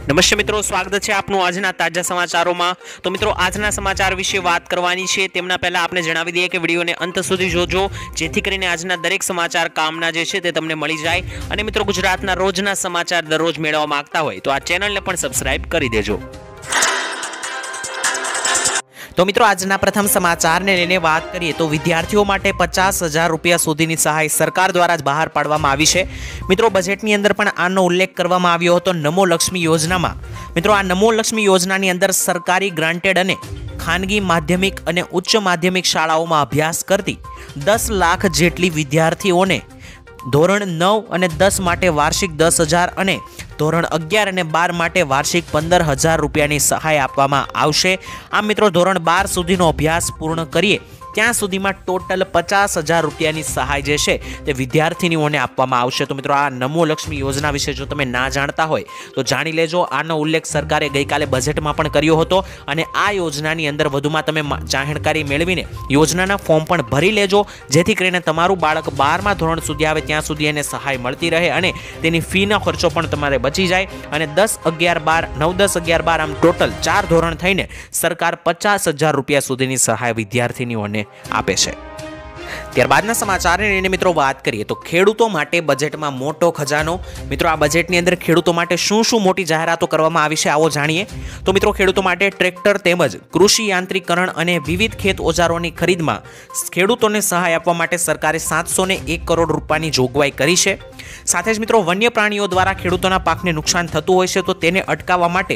નમસ્તે મિત્રો, સ્વાગત છે આપનું આજના તાજા સમાચારોમાં। તો મિત્રો, આજના સમાચાર વિશે વાત કરવાની છે તેમના પહેલા આપણે જણાવી દઈએ કે વિડીયોને અંત સુધી જોજો, જેથી કરીને આજના દરેક સમાચાર કામના જે છે તે તમને મળી જાય। અને મિત્રો, ગુજરાતના રોજના સમાચાર દરરોજ મેળવવા માંગતા હોય તો આ ચેનલને પણ સબસ્ક્રાઇબ કરી દેજો। तो मित्रों, आजना प्रथम समाचार ने लईने बात करिए तो विद्यार्थीओ माटे 50,000 रूपिया सुधीनी सहाय सरकार द्वारा ज बहार पाडवामां आवी छे। मित्रों, बजेटनी अंदर पण आनो उल्लेख करवामां आव्यो हतो नमो लक्ष्मी योजनामां। मित्रों, आ नमो लक्ष्मी योजनानी अंदर सरकारी ग्रांटेड अने खानगी माध्यमिक अने उच्च माध्यमिक शाळाओमां अभ्यास करती 10 लाख जेटली विद्यार्थीओने धोरण 9 અને 10 માટે વાર્ષિક 10,000 અને ધોરણ 11 અને 12 માટે વાર્ષિક 15,000 રૂપિયાની સહાય આપવામાં આવશે। આમ મિત્રો, ધોરણ 12 સુધીનો અભ્યાસ પૂર્ણ કરીએ ત્યાં સુધીમાં ટોટલ 50,000 રૂપિયાની સહાય જે છે તે વિદ્યાર્થીનીઓને આપવામાં આવશે। તો મિત્રો, આ નમો લક્ષ્મી યોજના વિશે જો તમે ના જાણતા હોય તો જાણી લેજો। આનો ઉલ્લેખ સરકારે ગઈકાલે બજેટમાં પણ કર્યો હતો અને આ યોજનાની અંદર વધુમાં તમે જાણકારી મેળવીને યોજનાના ફોર્મ પણ ભરી લેજો, જેથી કરીને તમારું બાળક 12મા ધોરણ સુધી આવે ત્યાં સુધી એને સહાય મળતી રહે અને તેની ફીનો ખર્ચો પણ તમારે બચી જાય। અને 10, 11, 12, 9, 10, 11, 12 આમ ટોટલ 4 ધોરણ થઈને સરકાર 50,000 રૂપિયા સુધીની સહાય વિદ્યાર્થીનીઓને આપે છે। ત્યારબાદના સમાચારને લઈને મિત્રો વાત કરીએ તો ખેડૂતો માટે બજેટમાં મોટો ખજાનો। મિત્રો, આ બજેટની અંદર ખેડૂતો માટે શું મોટી જાહેરાતો કરવામાં આવી છે આવો જાણીએ। તો મિત્રો, ખેડૂતો માટે ટ્રેક્ટર તેમજ કૃષિ યાંત્રીકરણ અને વિવિધ ખેત ઓજારોની ખરીદમાં ખેડૂતોને સહાય આપવા માટે સરકારે 701 કરોડ રૂપિયાની જોગવાઈ કરી છે। સાથે જ મિત્રો, વન્ય પ્રાણીઓ દ્વારા ખેડૂતોના પાકને નુકસાન થતું હોય છે તો તેને અટકાવવા માટે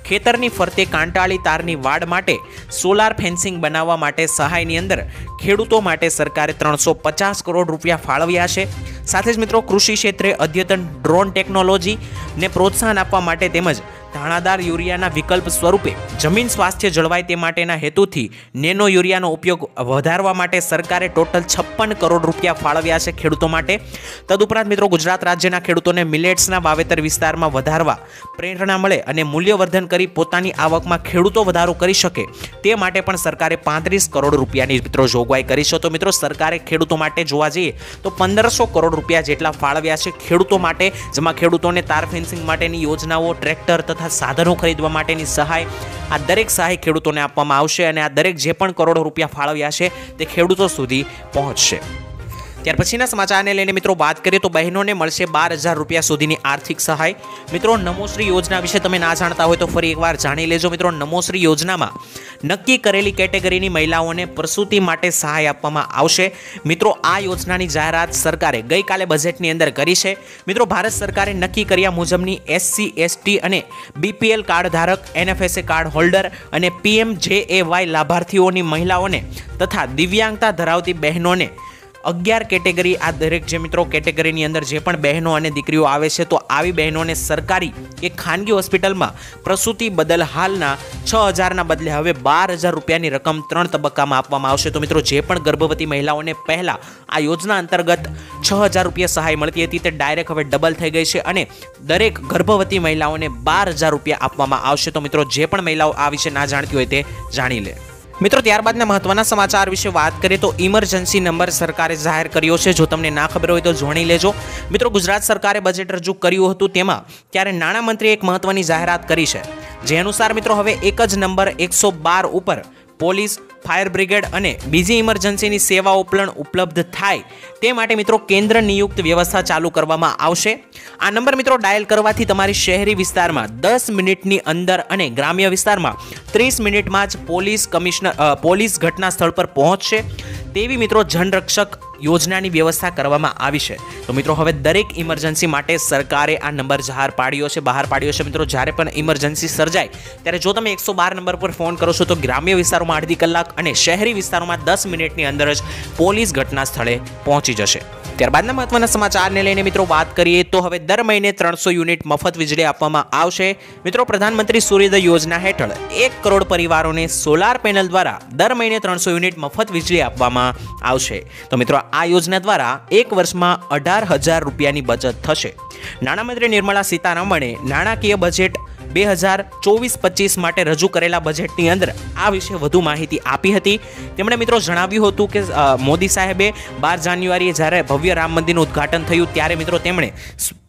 ખેતરની ફરતે કાંટાળી તારની વાડ માટે સોલાર ફેન્સિંગ બનાવવા માટે સહાયની અંદર ખેડૂતો માટે સરકારે 350 કરોડ રૂપિયા ફાળવ્યા છે। સાથે જ મિત્રો, કૃષિ ક્ષેત્રે અદ્યતન ડ્રોન ટેકનોલોજીને પ્રોત્સાહન આપવા માટે તેમજ દાણાદાર યુરિયાના વિકલ્પ સ્વરૂપે જમીન સ્વાસ્થ્ય જળવાય તે માટેના હેતુથી નેનો યુરિયાનો ઉપયોગ વધારવા માટે સરકારે ટોટલ 56 કરોડ રૂપિયા ફાળવ્યા છે ખેડૂતો માટે। તદુપરાંત મિત્રો, ગુજરાત રાજ્યના ખેડૂતોને મિલેટ્સના વાવેતર વિસ્તારમાં વધારવા પ્રેરણા મળે અને મૂલ્યવર્ધન કરી પોતાની આવકમાં ખેડૂતો વધારો કરી શકે તે માટે પણ સરકારે 35 કરોડ રૂપિયાની મિત્રો જોગવાઈ કરી છે। તો મિત્રો, સરકારે ખેડૂતો માટે જોવા જઈએ તો 1500 કરોડ રૂપિયા જેટલા ફાળવ્યા છે ખેડૂતો માટે, જેમાં ખેડૂતોને તાર ફેન્સિંગ માટેની યોજનાઓ, ટ્રેક્ટર તથા સાધનો ખરીદવા માટેની સહાય, આ દરેક સહાય ખેડૂતોને આપવામાં આવશે અને આ દરેક જે પણ કરોડો રૂપિયા ફાળવ્યા છે તે ખેડૂતો સુધી પહોંચશે। ત્યાર પછીના સમાચારને લઈને મિત્રો વાત કરીએ તો બહેનોને મળશે 12,000 રૂપિયા સુધીની આર્થિક સહાય। મિત્રો, નમોશ્રી યોજના વિશે તમે ના જાણતા હોય તો ફરી એકવાર જાણી લેજો। મિત્રો, નમોશ્રી યોજનામાં નક્કી કરેલી કેટેગરીની મહિલાઓને પ્રસૂતિ માટે સહાય આપવામાં આવશે। મિત્રો, આ યોજનાની જાહેરાત સરકારે ગઈકાલે બજેટની અંદર કરી છે। મિત્રો, ભારત સરકારે નક્કી કર્યા મુજબની SC, ST અને BPL કાર્ડ ધારક, NFSA કાર્ડ હોલ્ડર અને PMJAY લાભાર્થીઓની મહિલાઓને તથા દિવ્યાંગતા ધરાવતી બહેનોને 11 કેટેગરી, આ દરેક જે મિત્રો કેટેગરીની અંદર જે પણ બહેનો અને દીકરીઓ આવે છે તો આવી બહેનોને સરકારી કે ખાનગી હોસ્પિટલમાં પ્રસૂતિ બદલ હાલના 6,000ના બદલે હવે 12,000 રૂપિયાની રકમ 3 તબક્કામાં આપવામાં આવશે। તો મિત્રો, જે પણ ગર્ભવતી મહિલાઓને પહેલા આ યોજના અંતર્ગત 6,000 રૂપિયા સહાય મળતી હતી તે ડાયરેક્ટ હવે ડબલ થઈ ગઈ છે અને દરેક ગર્ભવતી મહિલાઓને 12,000 રૂપિયા આપવામાં આવશે। તો મિત્રો, જે પણ મહિલાઓ આ વિશે ના જાણતી હોય તે જાણી લે। મિત્રો, ત્યારબાદના મહત્વના સમાચાર વિશે વાત કરીએ તો ઇમરજન્સી નંબર સરકારે જાહેર કર્યો છે। જો તમને ના ખબર હોય તો જાણી લેજો। મિત્રો, ગુજરાત સરકારે બજેટ રજૂ કર્યું હતું તેમાં ત્યારે નાણામંત્રીએ એક મહત્વની જાહેરાત કરી છે, જે અનુસાર મિત્રો હવે એક જ નંબર 112 ઉપર પોલીસ, ફાયર બ્રિગેડ અને બીજી ઇમરજન્સીની સેવાઓ પણ ઉપલબ્ધ થાય તે માટે મિત્રો કેન્દ્ર નિયુક્ત વ્યવસ્થા ચાલુ કરવામાં આવશે। આ નંબર મિત્રો ડાયલ કરવાથી તમારી શહેરી વિસ્તારમાં 10 મિનિટની અંદર અને ગ્રામ્ય વિસ્તારમાં 30 મિનિટમાં જ પોલીસ ઘટના સ્થળ પર પહોંચશે તેવી મિત્રો જનરક્ષક યોજનાની વ્યવસ્થા કરવામાં આવી છે। તો મિત્રો, હવે દરેક ઇમરજન્સી માટે સરકારે આ નંબર બહાર પાડ્યો છે। મિત્રો, જ્યારે પણ ઇમરજન્સી સર્જાય ત્યારે જો તમે 112 નંબર પર ફોન કરો છો તો ગ્રામ્ય વિસ્તારોમાં અડધી કલાક અને શહેરી વિસ્તારોમાં 10 મિનિટની અંદર જ પોલીસ ઘટના સ્થળે પહોંચી જશે। ત્યારબાદના મહત્વના સમાચારને લઈને મિત્રો વાત કરીએ તો હવે દર મહિને 300 યુનિટ મફત વીજળી આપવામાં આવશે। મિત્રો, પ્રધાનમંત્રી સૂર્યોદય યોજના હેઠળ 1 કરોડ પરિવારોને સોલાર પેનલ દ્વારા દર મહિને 300 યુનિટ મફત વીજળી આપવામાં આવશે। તો મિત્રો, આ યોજના દ્વારા એક વર્ષમાં 18,000 રૂપિયાની બચત થશે। નાણામંત્રી નિર્મલા સીતારામણે નાણાકીય બજેટ 2024-25 માટે રજૂ કરેલા બજેટની અંદર આ વિશે વધુ માહિતી આપી હતી। તેમણે મિત્રો જણાવ્યું હતું કે મોદી સાહેબે 12 જાન્યુઆરીએ જ્યારે ભવ્ય રામ મંદિરનું ઉદ્ઘાટન થયું ત્યારે મિત્રો તેમણે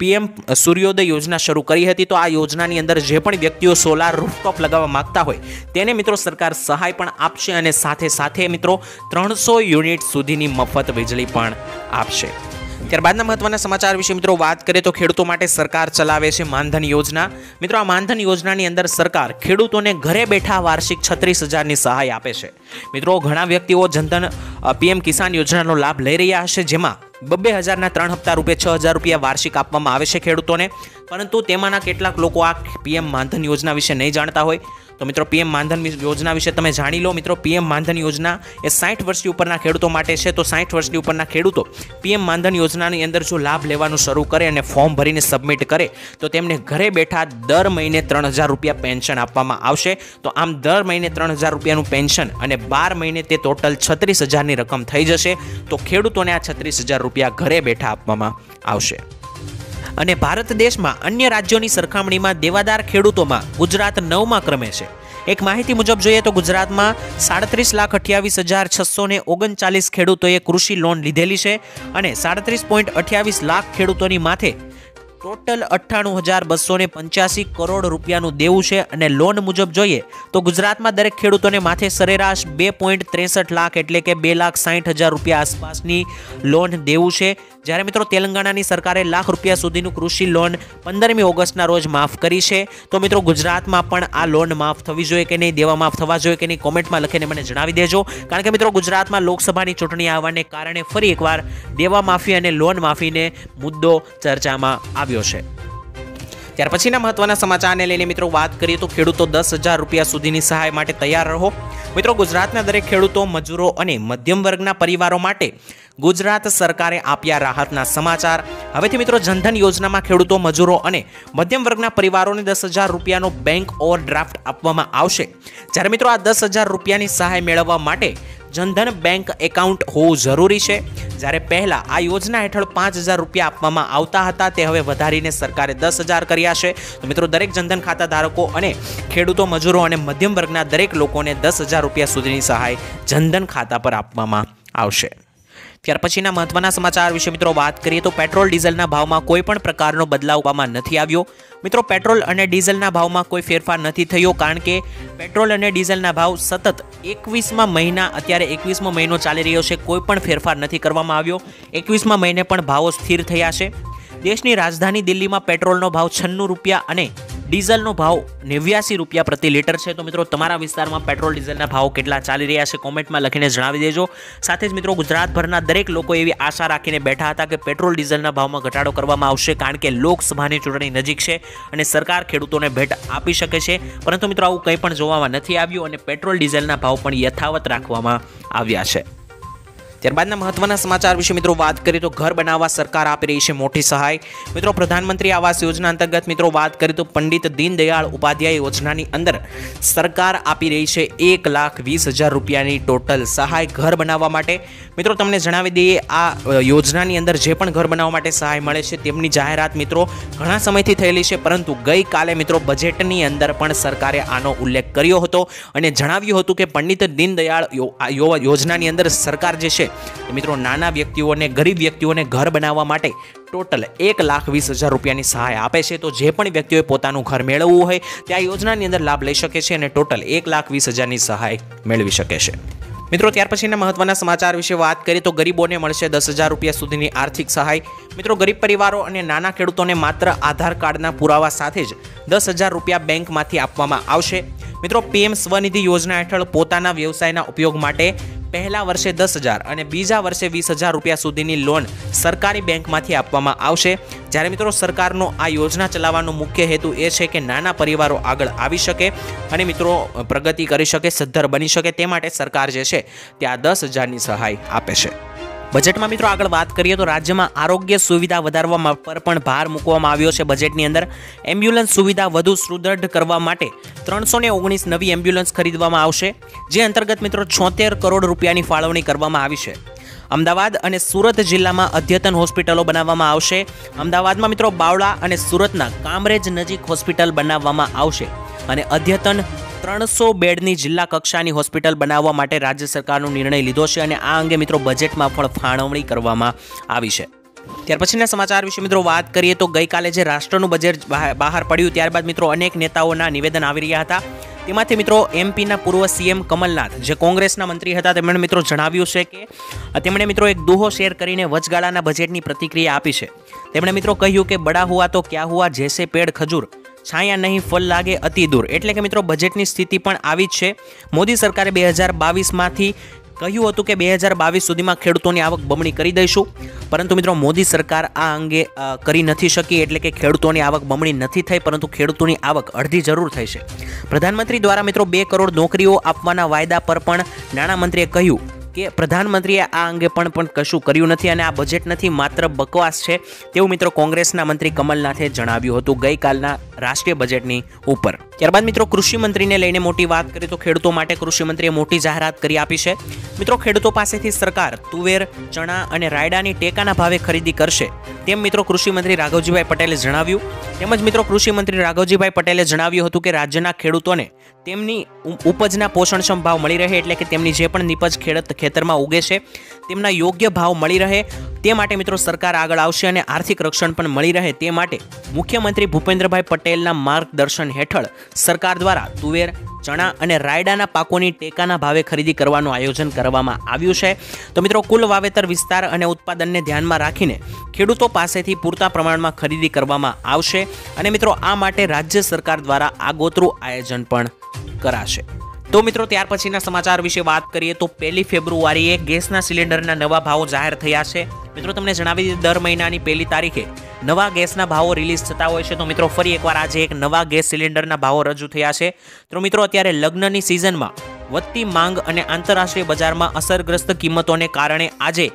પીએમ સૂર્યોદય યોજના શરૂ કરી હતી। તો આ યોજનાની અંદર જે પણ વ્યક્તિઓ સોલાર રૂફટોપ લગાવવા માંગતા હોય તેને મિત્રો સરકાર સહાય પણ આપશે અને સાથે સાથે મિત્રો 300 યુનિટ સુધીની મફત વીજળી પણ આપશે। ત્યારબાદના મહત્વના સમાચાર વિશે મિત્રો વાત કરીએ તો ખેડૂતો માટે સરકાર ચલાવે છે માનધન યોજના। મિત્રો આ માનધન યોજનાની અંદર સરકાર ખેડૂતોને ઘરે બેઠા વાર્ષિક 36,000ની સહાય આપે છે। મિત્રો ઘણા વ્યક્તિઓ જનધન પીએમ કિસાન યોજનાનો લાભ લઈ રહ્યા હશે, જેમાં 2,000ના 3 હપ્તા રૂપે 6,000 રૂપિયા વાર્ષિક આપવામાં આવે છે ખેડૂતોને, પરંતુ તેમાંના કેટલાક લોકો આ પીએમ માનધન યોજના વિશે નહીં જાણતા હોય। તો મિત્રો પીએમ માનધન યોજના વિશે તમે જાણી લો। મિત્રો પીએમ માનધન યોજના એ 60 વર્ષથી ઉપરના ખેડૂતો માટે છે। તો 60 વર્ષથી ઉપરના ખેડૂતો પીએમ માનધન યોજનાની અંદર જો લાભ લેવાનું શરૂ કરે અને ફોર્મ ભરીને સબમિટ કરે તો તેમને ઘરે બેઠા દર મહિને 3,000 રૂપિયા પેન્શન આપવામાં આવશે। તો આમ દર મહિને 3,000 રૂપિયાનું પેન્શન અને 12 મહિને તે ટોટલ 36,000ની રકમ થઈ જશે। તો ખેડૂતોને આ 36,000 રૂપિયા ઘરે બેઠા આપવામાં આવશે। અને ભારત દેશમાં અન્ય રાજ્યોની સરખામણીમાં દેવાદાર ખેડૂતોમાં ગુજરાત 9મા ક્રમે છે। એક માહિતી મુજબ જોઈએ તો ગુજરાતમાં 37,28,639 ખેડૂતોએ કૃષિ લોન લીધેલી છે અને 37.28 લાખ ખેડૂતોની માથે ટોટલ 98,285 કરોડ રૂપિયાનું દેવું છે। અને લોન મુજબ જોઈએ તો ગુજરાતમાં દરેક ખેડૂતોને માથે સરેરાશ 2.63 લાખ એટલે કે 2,60,000 રૂપિયા આસપાસની લોન દેવું છે। જ્યારે મિત્રો તેલંગાણાની સરકારે લાખ રૂપિયા સુધીનું કૃષિ લોન 15મી ઓગસ્ટના રોજ માફ કરી છે। તો મિત્રો ગુજરાતમાં પણ આ લોન માફ થવી જોઈએ કે નહીં, દેવા માફ થવા જોઈએ કે નહીં, કોમેન્ટમાં લખીને મને જણાવી દેજો। કારણ કે મિત્રો ગુજરાતમાં લોકસભાની ચૂંટણી આવવાને કારણે ફરી એકવાર દેવા માફી અને લોન માફીને મુદ્દો ચર્ચામાં આવ્યો છે। ત્યાર પછીના મહત્વના સમાચારને લઈને મિત્રો વાત કરીએ તો ખેડૂતો 10,000 રૂપિયા સુધીની સહાય માટે તૈયાર રહો। મિત્રો ગુજરાતના દરેક ખેડૂતો, મજૂરો અને મધ્યમ વર્ગના પરિવારો માટે ગુજરાત સરકારે આપ્યા રાહતના સમાચાર। હવેથી મિત્રો જનધન યોજનામાં ખેડૂતો, મજૂરો અને મધ્યમ વર્ગના પરિવારોને 10,000 રૂપિયાનો બેંક ઓવરડ્રાફ્ટ આપવામાં આવશે। જ્યારે મિત્રો આ 10,000 રૂપિયાની સહાય મેળવવા માટે જનધન બેંક એકાઉન્ટ હોવું જરૂરી છે। જ્યારે પહેલા આ યોજના હેઠળ 5,000 રૂપિયા આપવામાં આવતા હતા, તે હવે વધારીને સરકારે 10,000 કર્યા છે। તો મિત્રો દરેક જનધન ખાતા ધારકો અને ખેડૂતો, મજૂરો અને મધ્યમ વર્ગના દરેક લોકોને 10,000 રૂપિયા સુધીની સહાય જનધન ખાતા પર આપવામાં આવશે। ત્યાર પછીના મહત્વના સમાચાર વિશે મિત્રો વાત કરીએ તો પેટ્રોલ ડીઝલના ભાવમાં કોઈ પણ પ્રકારનો બદલાવ કરવામાં નથી આવ્યો। મિત્રો પેટ્રોલ અને ડીઝલના ભાવમાં કોઈ ફેરફાર નથી થયો, કારણ કે પેટ્રોલ અને ડીઝલના ભાવ સતત 21મા મહિના, અત્યારે 21મો મહિનો ચાલી રહ્યો છે, કોઈ પણ ફેરફાર નથી કરવામાં આવ્યો। 21મા મહિને પણ ભાવો સ્થિર થયા છે। દેશની રાજધાની દિલ્હીમાં પેટ્રોલનો ભાવ 96 રૂપિયા અને ડીઝલનો ભાવ 89 રૂપિયા પ્રતિ લીટર છે। તો મિત્રો તમારા વિસ્તારમાં પેટ્રોલ ડીઝલના ભાવ કેટલા ચાલી રહ્યા છે કોમેન્ટમાં લખીને જણાવી દેજો। સાથે જ મિત્રો ગુજરાતભરના દરેક લોકો એવી આશા રાખીને બેઠા હતા કે પેટ્રોલ ડીઝલના ભાવમાં ઘટાડો કરવામાં આવશે, કારણ કે લોકસભાની ચૂંટણી નજીક છે અને સરકાર ખેડૂતોને ભેટ આપી શકે છે, પરંતુ મિત્રો આવું કંઈ પણ જોવામાં નથી આવ્યું અને પેટ્રોલ ડીઝલના ભાવ પણ યથાવત રાખવામાં આવ્યા છે। ત્યારબાદના મહત્વના સમાચાર વિશે મિત્રો વાત કરીએ તો ઘર બનાવવા સરકાર આપી રહી છે મોટી સહાય। મિત્રો પ્રધાનમંત્રી આવાસ યોજના અંતર્ગત મિત્રો વાત કરીએ તો પંડિત દીનદયાળ ઉપાધ્યાય યોજનાની અંદર સરકાર આપી રહી છે 1,20,000 રૂપિયાની ટોટલ સહાય ઘર બનાવવા માટે। મિત્રો તમને જણાવી દઈએ આ યોજનાની અંદર જે પણ ઘર બનાવવા માટે સહાય મળે છે તેમની જાહેરાત મિત્રો ઘણા સમયથી થયેલી છે, પરંતુ ગઈકાલે મિત્રો બજેટની અંદર પણ સરકારે આનો ઉલ્લેખ કર્યો હતો અને જણાવ્યું હતું કે પંડિત દીનદયાળ યોજનાની અંદર સરકાર જે છે મિત્રો નાના વ્યક્તિઓને, ગરીબ વ્યક્તિઓને ઘર બનાવવા માટે ટોટલ 1,20,000 રૂપિયાની સહાય આપે છે। તો જે પણ વ્યક્તિઓએ પોતાનું ઘર મેળવવું હોય તે આ યોજનાની અંદર લાભ લઈ શકે છે અને ટોટલ 1,20,000ની સહાય મેળવી શકે છે। મિત્રો ત્યાર પછીના મહત્વના સમાચાર વિશે વાત કરીએ તો ગરીબોને મળશે 10,000 રૂપિયા સુધીની આર્થિક સહાય। મિત્રો ગરીબ પરિવારો અને નાના ખેડૂતોને માત્ર આધાર કાર્ડના પુરાવા સાથે જ 10,000 રૂપિયા બેંકમાંથી આપવામાં આવશે। મિત્રો પીએમ સ્વનિધિ યોજના હેઠળ પોતાના વ્યવસાયના ઉપયોગ માટે પહેલા વર્ષે 10,000 અને બીજા વર્ષે 20,000 રૂપિયા સુધીની લોન સરકારી બેંકમાંથી આપવામાં આવશે। જ્યારે મિત્રો સરકારનો આ યોજના ચલાવવાનો મુખ્ય હેતુ એ છે કે નાના પરિવારો આગળ આવી શકે અને મિત્રો પ્રગતિ કરી શકે, સદ્ધર બની શકે, તે માટે સરકાર જે છે તે આ 10,000ની સહાય આપે છે। બજેટમાં મિત્રો આગળ વાત કરીએ તો રાજ્યમાં આરોગ્ય સુવિધા વધારવા પર પણ ભાર મૂકવામાં આવ્યો છે। બજેટની અંદર એમ્બ્યુલન્સ સુવિધા વધુ સુદૃઢ કરવા માટે 319 નવી એમ્બ્યુલન્સ ખરીદવામાં આવશે, જે અંતર્ગત મિત્રો 76 કરોડ રૂપિયાની ફાળવણી કરવામાં આવી છે। અમદાવાદ અને સુરત જિલ્લામાં અદ્યતન હોસ્પિટલો બનાવવામાં આવશે. અમદાવાદમાં મિત્રો બાવળા અને સુરતના કામરેજ નજીક હોસ્પિટલ બનાવવામાં આવશે અને અદ્યતન 300 બેડની જિલ્લા કક્ષાની હોસ્પિટલ બનાવવા માટે રાજ્ય સરકારનો નિર્ણય લીધો છે અને આ અંગે મિત્રો બજેટમાં પણ ફાળવણી કરવામાં આવી છે. ત્યાર પછીના સમાચાર વિશે મિત્રો વાત કરીએ તો ગઈકાલે જે રાષ્ટ્રનું બજેટ બહાર પડ્યું ત્યારબાદ મિત્રો અનેક નેતાઓના નિવેદન આવી રહ્યા હતા. તેમાંથી મિત્રો એમપીના પૂર્વ સીએમ કમલનાથ જે કોંગ્રેસના મંત્રી હતા તેમણે મિત્રો જણાવ્યું છે કે તેમણે મિત્રો એક દુહો શેર કરીને વચગાળાના બજેટની પ્રતિક્રિયા આપી છે. તેમણે મિત્રો કહ્યું કે બડા હુઆ તો ક્યા હુઆ, જૈસે પેડ ખજૂર, છાયા નહીં ફલ લાગે અતિ દૂર. એટલે કે મિત્રો બજેટની સ્થિતિ પણ આવી જ છે. મોદી સરકારે 2022માંથી કહ્યું હતું કે 2022 સુધીમાં ખેડૂતોની આવક બમણી કરી દઈશું, પરંતુ મિત્રો મોદી સરકાર આ અંગે કરી નથી શકી. એટલે કે ખેડૂતોની આવક બમણી નથી થઈ, પરંતુ ખેડૂતોની આવક અડધી જરૂર થઈ છે. પ્રધાનમંત્રી દ્વારા મિત્રો 2 કરોડ નોકરીઓ આપવાના વાયદા પર પણ નાણામંત્રીએ કહ્યું કે પ્રધાનમંત્રીએ આ અંગે પણ કશું કર્યું નથી અને આ બજેટ નથી, માત્ર બકવાસ છે, તેવું મિત્રો કોંગ્રેસના મંત્રી કમલનાથે જણાવ્યું હતું ગઈકાલના રાષ્ટ્રીય બજેટની ઉપર. ત્યારબાદ મિત્રો કૃષિ મંત્રીને લઈને મોટી વાત કરીએ તો ખેડૂતો માટે કૃષિ મંત્રીએ મોટી જાહેરાત કરી આપી છે. મિત્રો ખેડૂતો પાસેથી સરકાર તુવેર, ચણા અને રાયડાની ટેકાના ભાવે ખરીદી કરશે તેમ મિત્રો કૃષિ મંત્રી રાઘવજીભાઈ પટેલે જણાવ્યું. તેમજ મિત્રો કૃષિ મંત્રી રાઘવજીભાઈ પટેલે જણાવ્યું હતું કે રાજ્યના ખેડૂતોને તેમની ઉપજના પોષણક્ષમ ભાવ મળી રહે, એટલે કે તેમની જે પણ નિપજ ખેતરમાં ઉગે છે તેમના યોગ્ય ભાવ મળી રહે તે માટે મિત્રો સરકાર આગળ આવશે અને આર્થિક રક્ષણ પણ મળી રહે તે માટે મુખ્યમંત્રી ભૂપેન્દ્રભાઈ પટેલના માર્ગદર્શન હેઠળ સરકાર દ્વારા તુવેર, ચણા અને રાયડાના પાકોની ટેકાના ભાવે ખરીદી કરવાનું આયોજન કરવામાં આવ્યું છે. તો મિત્રો કુલ વાવેતર વિસ્તાર અને ઉત્પાદનને ધ્યાનમાં રાખીને ખેડૂતો પાસેથી પૂરતા પ્રમાણમાં ખરીદી કરવામાં આવશે અને મિત્રો આ માટે રાજ્ય સરકાર દ્વારા આગોતરું આયોજન પણ કરાશે. તો મિત્રો ત્યાર પછીના સમાચાર વિશે વાત કરીએ તો 1 ફેબ્રુઆરીએ ગેસના સિલિન્ડરના નવા ભાવો જાહેર થયા છે. મિત્રો તમને જણાવી દીધું દર મહિનાની 1 તારીખે નવા ગેસના ભાવો રિલીઝ થતા હોય છે. તો મિત્રો ફરી એકવાર આજે એક નવા ગેસ સિલિન્ડરના ભાવો રજૂ થયા છે. તો મિત્રો અત્યારે લગ્નની સિઝનમાં વધતી માંગ અને આંતરરાષ્ટ્રીય બજારમાં અસરગ્રસ્ત કિંમતોને કારણે આજે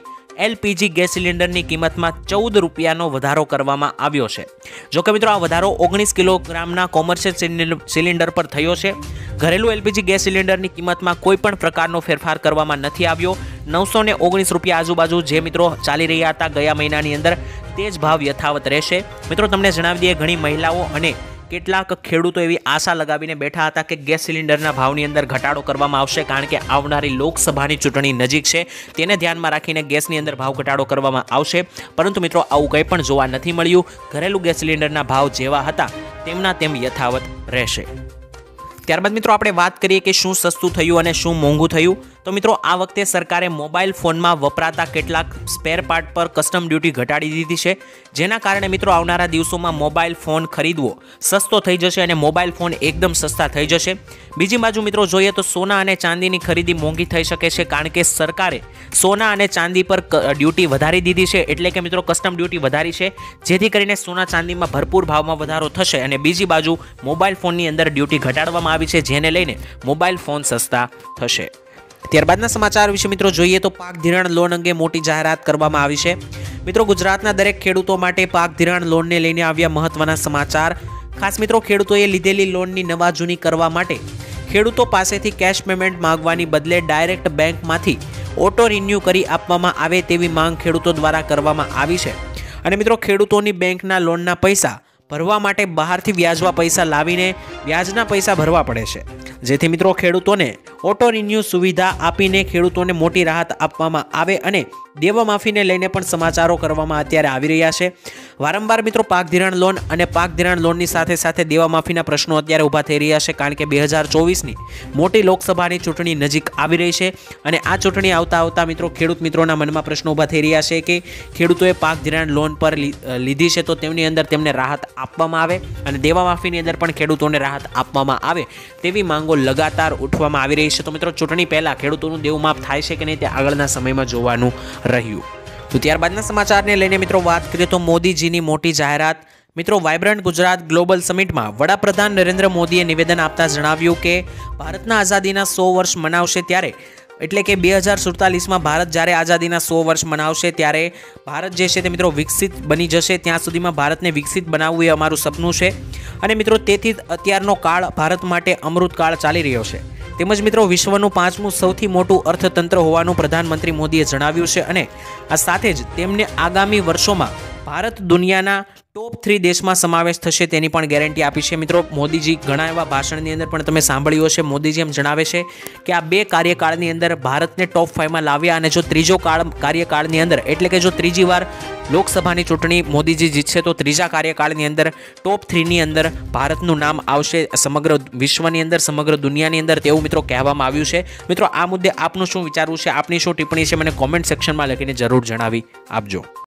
એલપીજી ગેસ સિલિન્ડરની કિંમતમાં 14 રૂપિયાનો વધારો કરવામાં આવ્યો છે. જોકે મિત્રો આ વધારો 19 કિલોગ્રામના કોમર્શિયલ સિલિન્ડર પર થયો છે. ઘરેલું એલપીજી ગેસ સિલિન્ડરની કિંમતમાં કોઈ પણ પ્રકારનો ફેરફાર કરવામાં નથી આવ્યો. 919 રૂપિયા આજુબાજુ જે મિત્રો ચાલી રહ્યા હતા ગયા મહિનાની અંદર તે જ ભાવ યથાવત રહેશે. મિત્રો તમને જણાવી દઈએ ઘણી મહિલાઓ અને કેટલાક ખેડૂતો એવી આશા લગાવીને બેઠા હતા કે ગેસ સિલિન્ડરના ભાવની અંદર ઘટાડો કરવામાં આવશે, કારણ કે આવનારી લોકસભાની ચૂંટણી નજીક છે, તેને ધ્યાનમાં રાખીને ગેસની અંદર ભાવ ઘટાડો કરવામાં આવશે. પરંતુ મિત્રો આવું કંઈ પણ જોવા નથી મળ્યું. ઘરેલું ગેસ સિલિન્ડરના ભાવ જેવા હતા તેમના તેમ યથાવત રહેશે. ત્યારબાદ મિત્રો આપણે વાત કરીએ કે શું સસ્તું થયું અને શું મોંઘું થયું. તો મિત્રો આ વખતે સરકારે મોબાઈલ ફોનમાં વપરાતા કેટલાક સ્પેર પાર્ટ પર કસ્ટમ ડ્યુટી ઘટાડી દીધી છે, જેના કારણે મિત્રો આવનારા દિવસોમાં મોબાઈલ ફોન ખરીદવો સસ્તો થઈ જશે અને મોબાઈલ ફોન એકદમ સસ્તા થઈ જશે. બીજી બાજુ મિત્રો જોઈએ તો સોના અને ચાંદીની ખરીદી મોંઘી થઈ શકે છે, કારણ કે સરકારે સોના અને ચાંદી પર ડ્યુટી વધારી દીધી છે, એટલે કે મિત્રો કસ્ટમ ડ્યુટી વધારી છે, જેથી કરીને સોના ચાંદીમાં ભરપૂર ભાવમાં વધારો થશે અને બીજી બાજુ મોબાઈલ ફોનની અંદર ડ્યુટી ઘટાડવામાં આવી છે, જેને લઈને મોબાઈલ ફોન સસ્તા થશે. ત્યારબાદના સમાચાર વિશે મિત્રો જોઈએ તો પાક ધિરાણ લોન અંગે મોટી જાહેરાત કરવામાં આવી છે. મિત્રો ગુજરાતના દરેક ખેડૂતો માટે પાક ધિરાણ લોનને લઈને આવ્યા મહત્વના સમાચાર. ખાસ મિત્રો ખેડૂતોએ લીધેલી લોનની નવા જૂની કરવા માટે ખેડૂતો પાસેથી કેશ પેમેન્ટ માંગવાની બદલે ડાયરેક્ટ બેંકમાંથી ઓટો રિન્યુ કરી આપવામાં આવે તેવી માંગ ખેડૂતો દ્વારા કરવામાં આવી છે. અને મિત્રો ખેડૂતોની બેંકના લોનના પૈસા ભરવા માટે બહારથી વ્યાજવા પૈસા લાવીને વ્યાજના પૈસા ભરવા પડે છે, જેથી મિત્રો ખેડૂતોને ઓટો રિન્યુ સુવિધા આપીને ખેડૂતોને મોટી રાહત આપવામાં આવે અને દેવા માફીને લઈને પણ સમાચારો કરવામાં અત્યારે આવી રહ્યા છે. વારંવાર મિત્રો પાક ધિરાણ લોન અને પાક ધિરાણ લોનની સાથે સાથે દેવા માફીના પ્રશ્નો અત્યારે ઊભા થઈ રહ્યા છે, કારણ કે 2024ની મોટી લોકસભાની ચૂંટણી નજીક આવી રહી છે અને આ ચૂંટણી આવતા મિત્રો ખેડૂત મિત્રોના મનમાં પ્રશ્નો ઊભા થઈ રહ્યા છે કે ખેડૂતોએ પાક ધિરાણ લોન પર લીધી છે તો તેમની અંદર તેમને રાહત આપવામાં આવે અને દેવા માફીની અંદર પણ ખેડૂતોને રાહત આપવામાં આવે તેવી માંગો લગાતાર ઉઠવામાં આવી રહી છે. તો મિત્રો ચૂંટણી પહેલા ખેડૂતોનું દેવું માફ થાય છે કે નહીં તે આગળના સમયમાં જોવાનું રહ્યું. તો ત્યારબાદના સમાચારને લઈને મિત્રો વાત કરીએ તો મોદીજીની મોટી જાહેરાત. મિત્રો વાઇબ્રન્ટ ગુજરાત ગ્લોબલ સમિટમાં વડાપ્રધાન નરેન્દ્ર મોદીએ નિવેદન આપતા જણાવ્યું કે ભારતના આઝાદીના 100 વર્ષ મનાવશે ત્યારે, એટલે કે 2047માં ભારત જ્યારે આઝાદીના 100 વર્ષ મનાવશે ત્યારે ભારત જે છે તે મિત્રો વિકસિત બની જશે. ત્યાં સુધીમાં ભારતને વિકસિત બનાવવું એ અમારું સપનું છે અને મિત્રો તેથી અત્યારનો કાળ ભારત માટે અમૃત કાળ ચાલી રહ્યો છે. તેમજ મિત્રો વિશ્વનું 5મું સૌથી મોટું અર્થતંત્ર હોવાનું પ્રધાનમંત્રી મોદીએ જણાવ્યું છે અને આ સાથે જ તેમને આગામી વર્ષોમાં ભારત દુનિયાના ટોપ 3 દેશમાં સમાવેશ થશે તેની પણ ગેરંટી આપી છે। મિત્રો મોદીજી ઘણા એવા ભાષણની અંદર પણ તમે સાંભળ્યું હશે, મોદીજી એમ જણાવે છે કે આ 2 કાર્યકાળની અંદર ભારતને ટોપ 5માં લાવ્યા અને જો ત્રીજો કાર્યકાળની અંદર એટલે કે જો ત્રીજી વાર લોકસભાની ચૂંટણી મોદીજી જીતશે તો ત્રીજા કાર્યકાળની અંદર ટોપ 3ની અંદર ભારતનું નામ આવશે સમગ્ર વિશ્વની અંદર, સમગ્ર દુનિયાની અંદર, તેવું મિત્રો કહેવામાં આવ્યું છે। મિત્રો આ મુદ્દે આપનું શું વિચારવું છે, આપની શું ટિપ્પણી છે, મને કોમેન્ટ સેક્શનમાં લખીને જરૂર જણાવી આપજો।